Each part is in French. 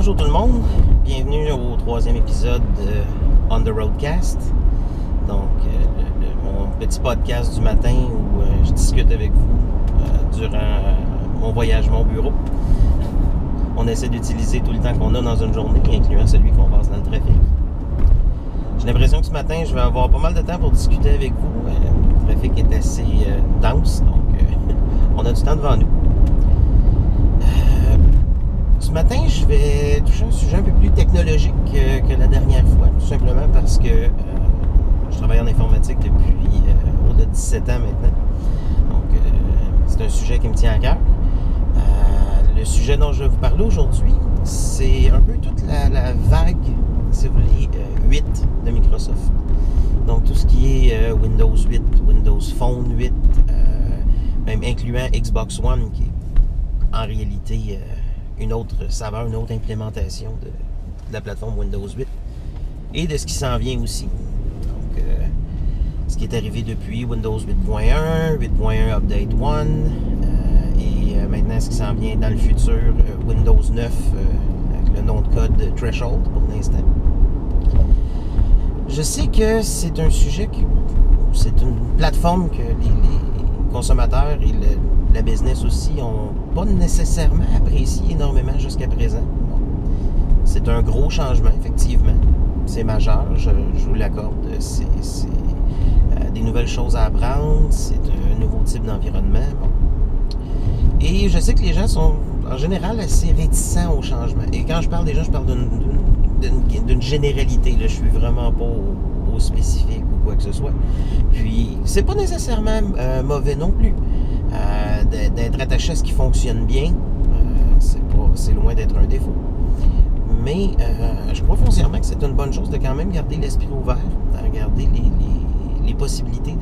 Bonjour tout le monde, bienvenue au troisième épisode de On the Roadcast. Donc, mon petit podcast du matin où je discute avec vous durant mon voyage, mon bureau. On essaie d'utiliser tout le temps qu'on a dans une journée, incluant celui qu'on passe dans le trafic. J'ai l'impression que ce matin, je vais avoir pas mal de temps pour discuter avec vous. Le trafic est assez dense, donc on a du temps devant nous. Ce matin, je vais toucher un sujet un peu plus technologique que la dernière fois, tout simplement parce que je travaille en informatique depuis au-delà de 17 ans maintenant. Donc, c'est un sujet qui me tient à cœur. Le sujet dont je vais vous parler aujourd'hui, c'est un peu toute la vague, si vous voulez, 8 de Microsoft. Donc, tout ce qui est Windows 8, Windows Phone 8, même incluant Xbox One, qui est en réalité une autre saveur, une autre implémentation de la plateforme Windows 8 et de ce qui s'en vient aussi. Donc, ce qui est arrivé depuis Windows 8.1, 8.1 Update 1 et maintenant ce qui s'en vient dans le futur, Windows 9 avec le nom de code Threshold pour l'instant. Je sais que c'est un sujet, c'est une plateforme que les consommateurs et la business aussi n'ont pas nécessairement apprécié énormément jusqu'à présent. Bon, c'est un gros changement, effectivement. C'est majeur, je vous l'accorde. C'est des nouvelles choses à apprendre, c'est un nouveau type d'environnement. Bon. Et je sais que les gens sont en général assez réticents au changement. Et quand je parle des gens, je parle d'une généralité. Là, je suis vraiment pas au spécifique ou quoi que ce soit. Puis, c'est pas nécessairement mauvais non plus. D'être attaché à ce qui fonctionne bien, c'est loin d'être un défaut. Mais je crois foncièrement que c'est une bonne chose de quand même garder l'esprit ouvert, de regarder les possibilités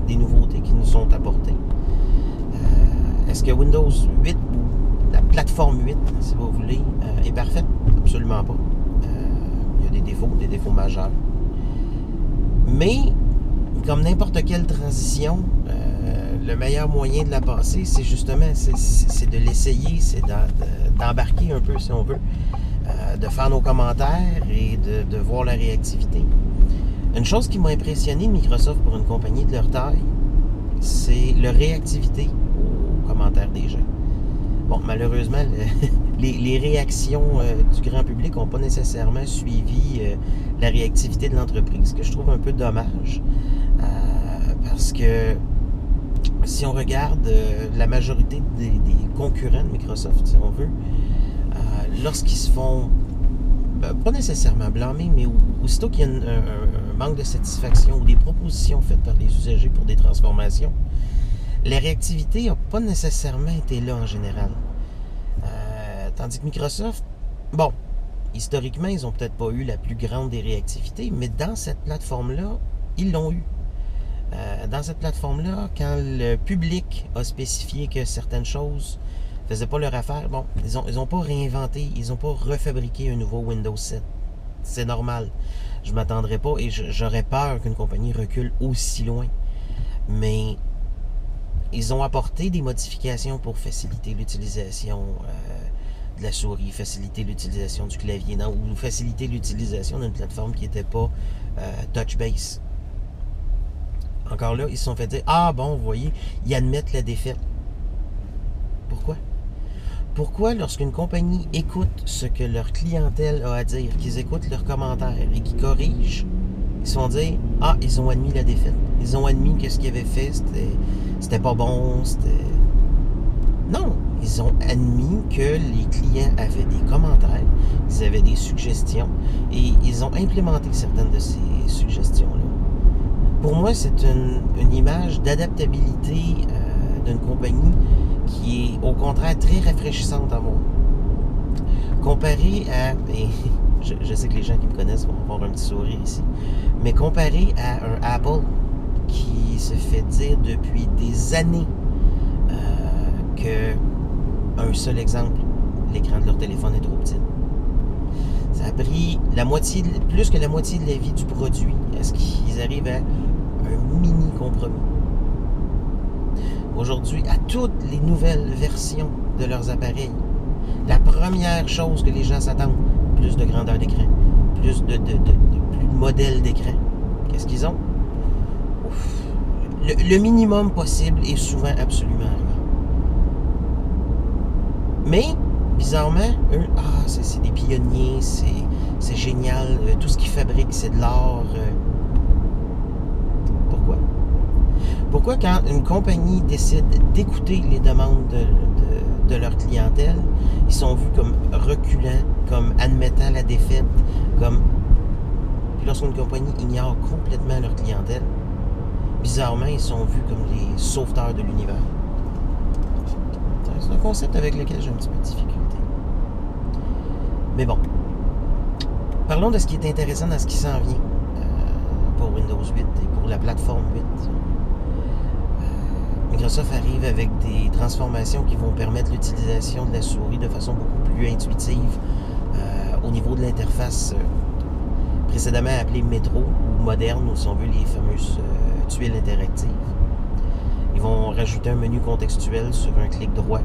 des nouveautés qui nous sont apportées. Est-ce que Windows 8 ou la plateforme 8, si vous voulez, est parfaite? Absolument pas. Il y a des défauts majeurs. Mais, comme n'importe quelle transition, le meilleur moyen de la passer, c'est justement c'est de l'essayer, c'est d'embarquer un peu, si on veut, de faire nos commentaires et de voir la réactivité. Une chose qui m'a impressionné de Microsoft pour une compagnie de leur taille, c'est leur réactivité aux commentaires des gens. Bon, malheureusement, les réactions du grand public n'ont pas nécessairement suivi la réactivité de l'entreprise, ce que je trouve un peu dommage, parce que si on regarde la majorité des concurrents de Microsoft, si on veut, lorsqu'ils se font, pas nécessairement blâmer, mais aussitôt qu'il y a un manque de satisfaction ou des propositions faites par les usagers pour des transformations, la réactivité n'a pas nécessairement été là en général. Tandis que Microsoft, bon, historiquement, ils n'ont peut-être pas eu la plus grande des réactivités, mais dans cette plateforme-là, ils l'ont eu. Dans cette plateforme-là, quand le public a spécifié que certaines choses ne faisaient pas leur affaire, bon, ils n'ont pas réinventé, ils n'ont pas refabriqué un nouveau Windows 7. C'est normal. Je ne m'attendrais pas et j'aurais peur qu'une compagnie recule aussi loin. Mais ils ont apporté des modifications pour faciliter l'utilisation de la souris, faciliter l'utilisation du clavier, ou faciliter l'utilisation d'une plateforme qui n'était pas touch-base. Encore là, ils se sont fait dire « Ah bon, vous voyez, ils admettent la défaite. » Pourquoi? Pourquoi, lorsqu'une compagnie écoute ce que leur clientèle a à dire, qu'ils écoutent leurs commentaires et qu'ils corrigent, ils se font dire « Ah, ils ont admis la défaite. Ils ont admis que ce qu'ils avaient fait, c'était pas bon, c'était... » Non, ils ont admis que les clients avaient des commentaires, ils avaient des suggestions et ils ont implémenté certaines de ces suggestions-là. Pour moi, c'est une image d'adaptabilité d'une compagnie qui est au contraire très rafraîchissante à voir. Comparé à, et je sais que les gens qui me connaissent vont avoir un petit sourire ici, mais comparé à un Apple qui se fait dire depuis des années qu'un seul exemple, l'écran de leur téléphone est trop petit. Ça a pris plus que la moitié de la vie du produit. Est-ce qu'ils arrivent à un mini compromis? Aujourd'hui, à toutes les nouvelles versions de leurs appareils, La première chose que les gens s'attendent, plus de grandeur d'écran, plus de modèles d'écran. Qu'est-ce qu'ils ont? Le minimum possible est souvent absolument rien. Mais, bizarrement, eux, c'est des pionniers, c'est génial, tout ce qu'ils fabriquent, c'est de l'art. Pourquoi? Pourquoi quand une compagnie décide d'écouter les demandes de leur clientèle, ils sont vus comme reculants, comme admettant la défaite, comme... Puis lorsqu'une compagnie ignore complètement leur clientèle, bizarrement, ils sont vus comme les sauveteurs de l'univers. C'est un concept avec lequel j'ai un petit peu de difficulté. Mais bon. Parlons de ce qui est intéressant dans ce qui s'en vient pour Windows 8 et pour la plateforme 8. Microsoft arrive avec des transformations qui vont permettre l'utilisation de la souris de façon beaucoup plus intuitive au niveau de l'interface précédemment appelée Metro ou moderne, ou si on veut les fameuses tuiles interactives. Ils vont rajouter un menu contextuel sur un clic droit,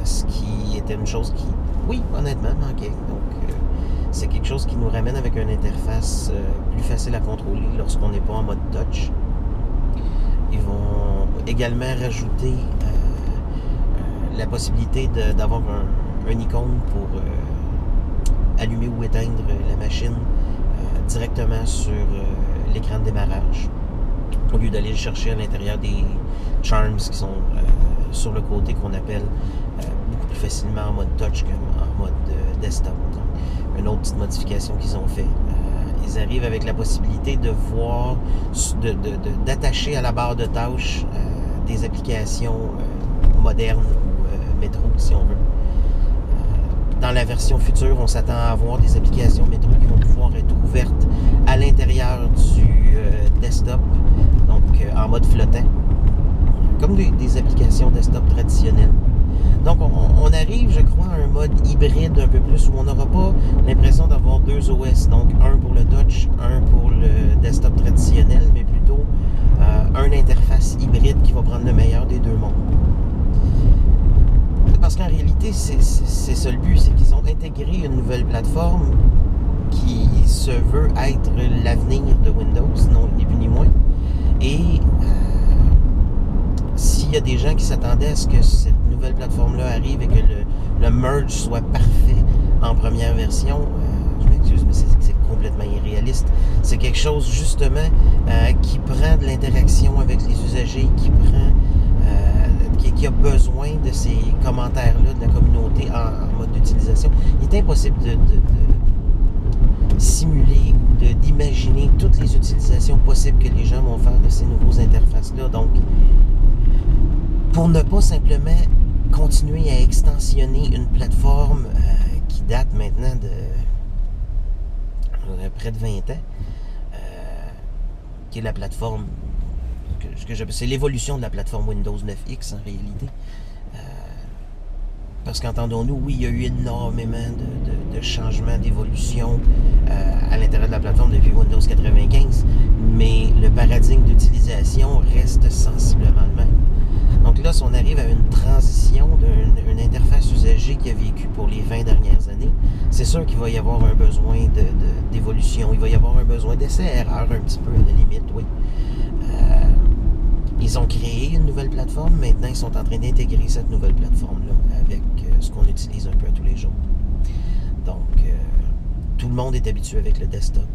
ce qui était une chose qui, oui, honnêtement, manquait. Donc, c'est quelque chose qui nous ramène avec une interface plus facile à contrôler lorsqu'on n'est pas en mode touch. Ils vont également rajouter la possibilité d'avoir un icône pour allumer ou éteindre la machine directement sur l'écran de démarrage, au lieu d'aller le chercher à l'intérieur des charms qui sont sur le côté, qu'on appelle beaucoup plus facilement en mode touch qu'en mode desktop. Donc, une autre petite modification qu'ils ont fait. Ils arrivent avec la possibilité de voir, d'attacher à la barre de tâches des applications modernes ou métro, si on veut. Dans la version future, on s'attend à avoir des applications métro qui vont pouvoir être ouvertes à l'intérieur du desktop, donc en mode flottant, comme des applications desktop traditionnelles. Donc, on arrive, je crois, à un mode hybride un peu plus, où on n'aura pas l'impression d'avoir deux OS, donc un pour le touch, un pour le desktop traditionnel, mais plutôt une interface hybride qui va prendre le meilleur des deux mondes. Parce qu'en réalité, c'est ça le but, c'est qu'ils ont intégré une nouvelle plateforme qui se veut être l'avenir de Windows, non ni plus ni moins. Et s'il y a des gens qui s'attendaient à ce que cette nouvelle plateforme-là arrive et que le merge soit parfait en première version, je m'excuse, mais c'est complètement irréaliste. C'est quelque chose, justement, qui prend de l'interaction avec les usagers, qui a besoin de ces commentaires-là de la communauté en mode d'utilisation. Il est impossible de simuler ou d'imaginer toutes les utilisations possibles que les gens vont faire de ces nouveaux interfaces-là. Donc, pour ne pas simplement continuer à extensionner une plateforme qui date maintenant de près de 20 ans, qui est la plateforme c'est l'évolution de la plateforme Windows 9X en réalité. Parce qu'entendons-nous, oui, il y a eu énormément de changements, d'évolution à l'intérieur de la plateforme depuis Windows 95, mais le paradigme d'utilisation reste sensiblement le même. Donc là, si on arrive à une transition d'une interface usagée qui a vécu pour les 20 dernières années, c'est sûr qu'il va y avoir un besoin d'évolution, il va y avoir un besoin d'essai-erreur un petit peu à la limite, oui. Ils ont créé une nouvelle plateforme, maintenant ils sont en train d'intégrer cette nouvelle plateforme-là avec ce qu'on utilise un peu tous les jours. Donc, tout le monde est habitué avec le desktop,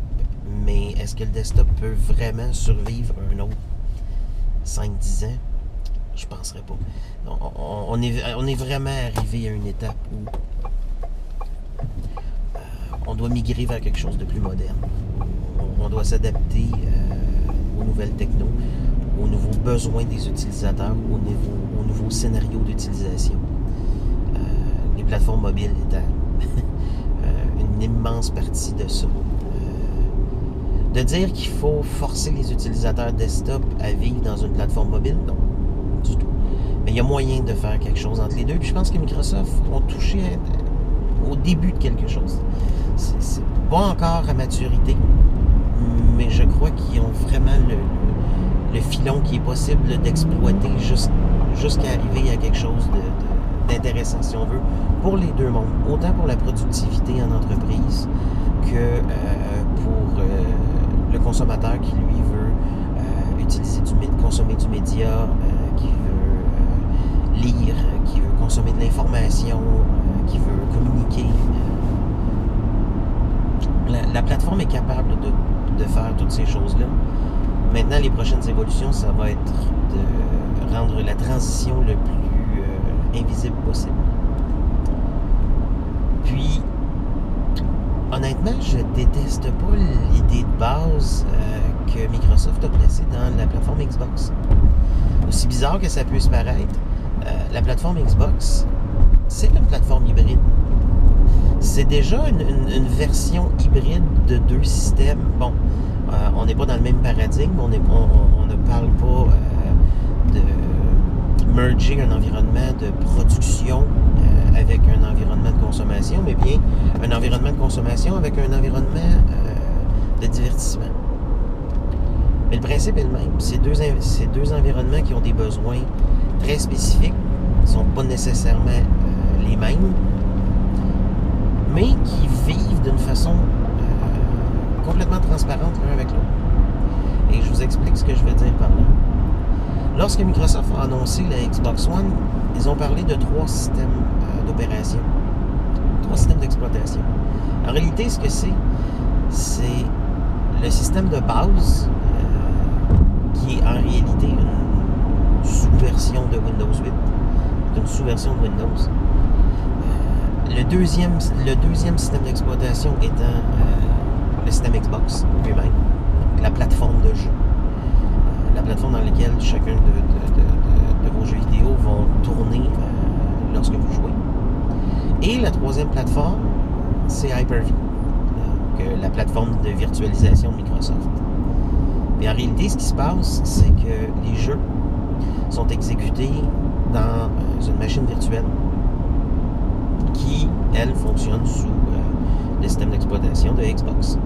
mais est-ce que le desktop peut vraiment survivre un autre 5-10 ans? Je ne penserais pas. On est vraiment arrivé à une étape où on doit migrer vers quelque chose de plus moderne. On doit s'adapter aux nouvelles technos, aux nouveaux besoins des utilisateurs, aux nouveaux scénarios d'utilisation. Les plateformes mobiles étant une immense partie de ça. De dire qu'il faut forcer les utilisateurs desktop à vivre dans une plateforme mobile, non, du tout. Mais il y a moyen de faire quelque chose entre les deux. Puis je pense que Microsoft ont touché au début de quelque chose. C'est pas encore à maturité, mais je crois qu'ils ont vraiment le filon qui est possible d'exploiter jusqu'à arriver à quelque chose intéressant, si on veut, pour les deux mondes. Autant pour la productivité en entreprise que pour le consommateur qui, lui, veut consommer du média, qui veut lire, qui veut consommer de l'information, qui veut communiquer. La plateforme est capable de faire toutes ces choses-là. Maintenant, les prochaines évolutions, ça va être de rendre la transition le plus invisible possible. Puis, honnêtement, je déteste pas l'idée de base que Microsoft a placée dans la plateforme Xbox. Aussi bizarre que ça puisse paraître, la plateforme Xbox, c'est une plateforme hybride. C'est déjà une version hybride de deux systèmes. Bon, on n'est pas dans le même paradigme, on ne parle pas de merger un environnement de production avec un environnement de consommation, mais bien un environnement de consommation avec un environnement de divertissement. Mais le principe est le même. Ces deux environnements qui ont des besoins très spécifiques, ne sont pas nécessairement les mêmes, mais qui vivent d'une façon complètement transparente l'un avec l'autre. Et je vous explique ce que je veux dire par là. Lorsque Microsoft a annoncé la Xbox One, ils ont parlé de 3 systèmes d'opération, 3 systèmes d'exploitation. En réalité, ce que c'est le système de base qui est en réalité une sous-version de Windows 8, une sous-version de Windows. Le deuxième système d'exploitation étant le système Xbox lui-même, la plateforme de jeu. La plateforme dans laquelle chacun de vos jeux vidéo vont tourner lorsque vous jouez. Et la troisième plateforme, c'est Hyper-V, la plateforme de virtualisation de Microsoft. Mais en réalité, ce qui se passe, c'est que les jeux sont exécutés dans une machine virtuelle qui, elle, fonctionne sous le système d'exploitation de Xbox.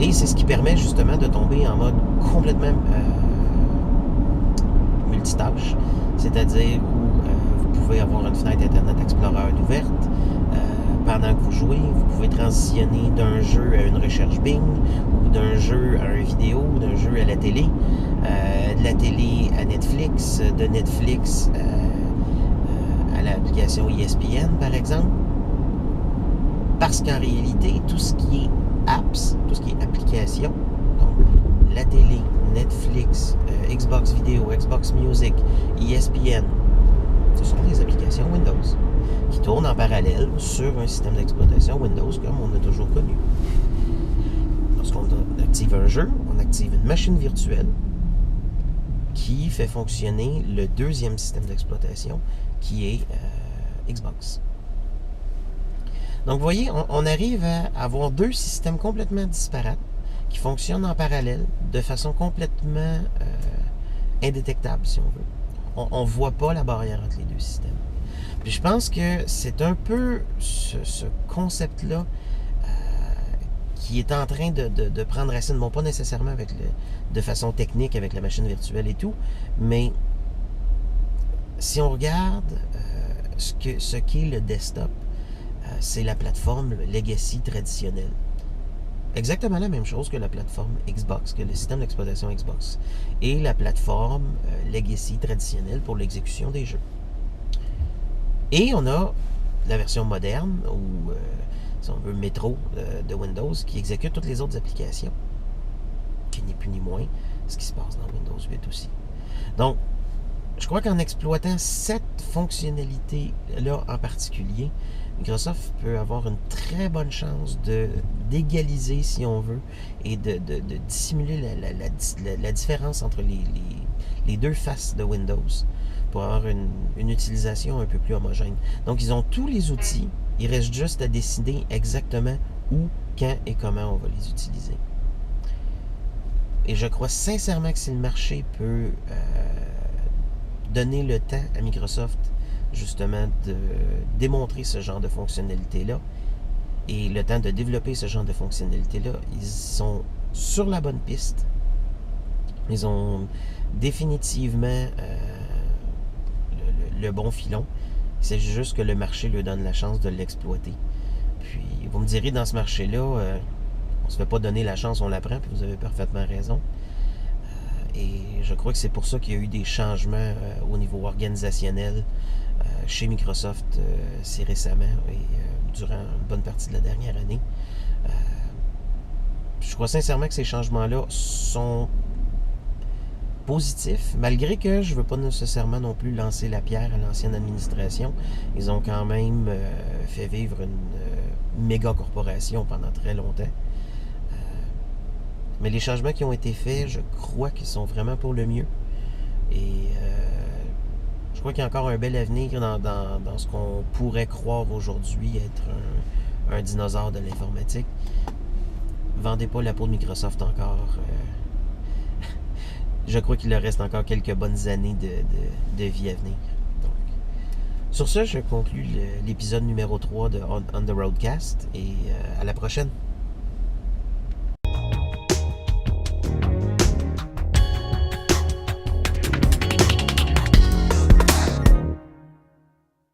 Et c'est ce qui permet justement de tomber en mode complètement multitâche, c'est-à-dire où vous pouvez avoir une fenêtre Internet Explorer ouverte. Pendant que vous jouez, vous pouvez transitionner d'un jeu à une recherche Bing, ou d'un jeu à une vidéo, ou d'un jeu à la télé, de la télé à Netflix, de Netflix à l'application ESPN, par exemple. Parce qu'en réalité, tout ce qui est apps, tout ce qui est applications, donc la télé, Netflix, Xbox Vidéo, Xbox Music, ESPN, ce sont des applications Windows qui tournent en parallèle sur un système d'exploitation Windows comme on a toujours connu. Lorsqu'on active un jeu, on active une machine virtuelle qui fait fonctionner le deuxième système d'exploitation qui est Xbox. Donc, vous voyez, on arrive à avoir deux systèmes complètement disparates qui fonctionnent en parallèle de façon complètement indétectable, si on veut. On ne voit pas la barrière entre les deux systèmes. Puis je pense que c'est un peu ce concept-là qui est en train de prendre racine, bon, pas nécessairement de façon technique avec la machine virtuelle et tout, mais si on regarde ce qu'est le desktop, c'est la plateforme legacy traditionnelle. Exactement la même chose que la plateforme Xbox, que le système d'exploitation Xbox. Et la plateforme legacy traditionnelle pour l'exécution des jeux. Et on a la version moderne, ou si on veut, métro de Windows, qui exécute toutes les autres applications, qui n'est plus ni moins ce qui se passe dans Windows 8 aussi. Donc, je crois qu'en exploitant cette fonctionnalité-là en particulier, Microsoft peut avoir une très bonne chance d'égaliser, si on veut, et de dissimuler la différence entre les deux faces de Windows pour avoir une utilisation un peu plus homogène. Donc, ils ont tous les outils, il reste juste à décider exactement où, quand et comment on va les utiliser. Et je crois sincèrement que si le marché peut donner le temps à Microsoft justement de démontrer ce genre de fonctionnalité-là et le temps de développer ce genre de fonctionnalité-là, ils sont sur la bonne piste. Ils ont définitivement le bon filon. C'est juste que le marché lui donne la chance de l'exploiter. Puis, vous me direz, dans ce marché-là, on se fait pas donner la chance, on la prend, puis vous avez parfaitement raison. Et je crois que c'est pour ça qu'il y a eu des changements au niveau organisationnel chez Microsoft si récemment et durant une bonne partie de la dernière année. Je crois sincèrement que ces changements-là sont positifs, malgré que je ne veux pas nécessairement non plus lancer la pierre à l'ancienne administration. Ils ont quand même fait vivre une méga corporation pendant très longtemps. Mais les changements qui ont été faits, je crois qu'ils sont vraiment pour le mieux. Et je crois qu'il y a encore un bel avenir dans ce qu'on pourrait croire aujourd'hui être un dinosaure de l'informatique. Vendez pas la peau de Microsoft encore. Je crois qu'il leur reste encore quelques bonnes années de vie à venir. Donc, sur ce, je conclue l'épisode numéro 3 de On the Roadcast et à la prochaine.